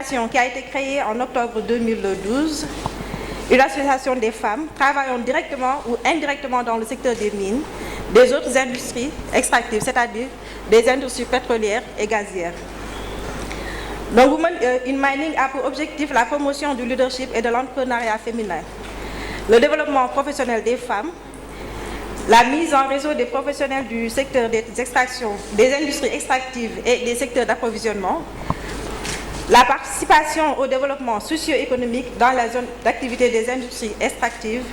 association qui a été créée en octobre 2012, une association des femmes travaillant directement ou indirectement dans le secteur des mines, des autres industries extractives, c'est-à-dire des industries pétrolières et gazières. Donc, Women in Mining a pour objectif la promotion du leadership et de l'entrepreneuriat féminin, le développement professionnel des femmes, la mise en réseau des professionnels du secteur des extractions, des industries extractives et des secteurs d'approvisionnement, la participation au développement socio-économique dans la zone d'activité des industries extractives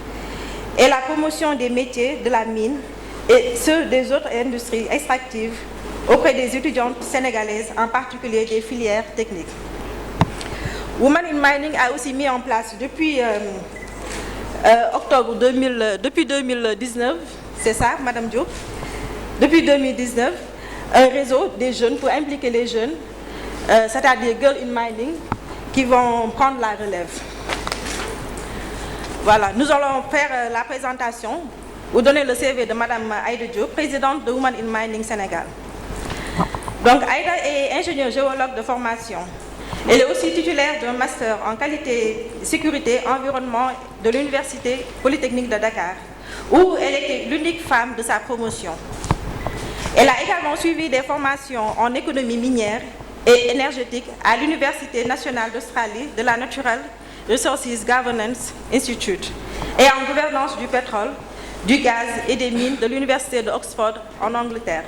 et la promotion des métiers de la mine et ceux des autres industries extractives auprès des étudiantes sénégalaises, en particulier des filières techniques. Women in Mining a aussi mis en place depuis octobre 2019, c'est ça, Madame Diop, depuis 2019, un réseau des jeunes pour impliquer les jeunes, c'est-à-dire Girls in Mining, qui vont prendre la relève. Voilà, nous allons faire la présentation, vous donner le CV de Madame Aïda Diop, présidente de Women in Mining Sénégal. Donc Aïda est ingénieure géologue de formation. Elle est aussi titulaire d'un master en qualité, sécurité, environnement de l'Université Polytechnique de Dakar, où elle était l'unique femme de sa promotion. Elle a également suivi des formations en économie minière et énergétique à l'Université nationale d'Australie de la Natural Resources Governance Institute et en gouvernance du pétrole, du gaz et des mines de l'Université d'Oxford en Angleterre.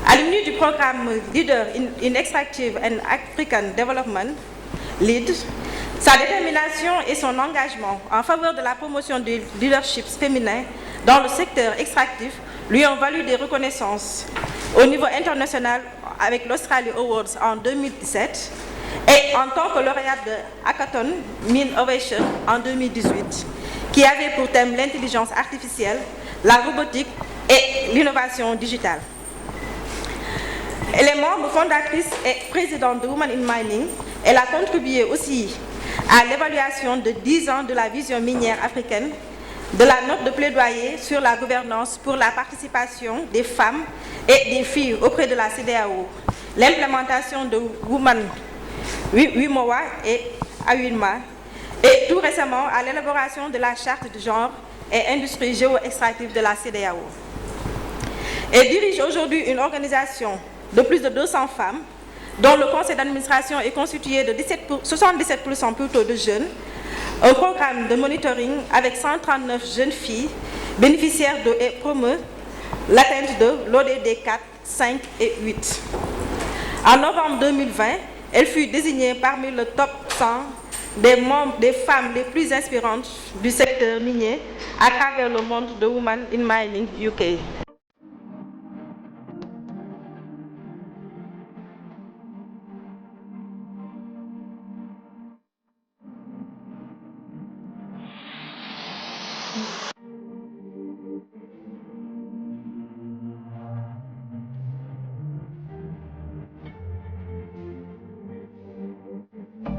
Alumni du programme Leader in Extractive and African Development, LEAD, sa détermination et son engagement en faveur de la promotion du leadership féminin dans le secteur extractif lui ont valu des reconnaissances au niveau international avec l'Australia Awards en 2017 et en tant que lauréate de Hackathon Mine Ovation en 2018, qui avait pour thème l'intelligence artificielle, la robotique et l'innovation digitale. Elle est membre fondatrice et présidente de Women in Mining. Elle a contribué aussi à l'évaluation de 10 ans de la vision minière africaine, de la note de plaidoyer sur la gouvernance pour la participation des femmes et des filles auprès de la CEDEAO, l'implémentation de Women WIMOA et AWINMA, et tout récemment à l'élaboration de la charte de genre et industrie géo-extractive de la CEDEAO. Elle dirige aujourd'hui une organisation de plus de 200 femmes, dont le conseil d'administration est constitué de 77% plutôt de jeunes, un programme de monitoring avec 139 jeunes filles bénéficiaires de et promeut l'atteinte de l'ODD 4, 5 et 8. En novembre 2020, elle fut désignée parmi le top 100 des femmes les plus inspirantes du secteur minier à travers le monde de Women in Mining UK.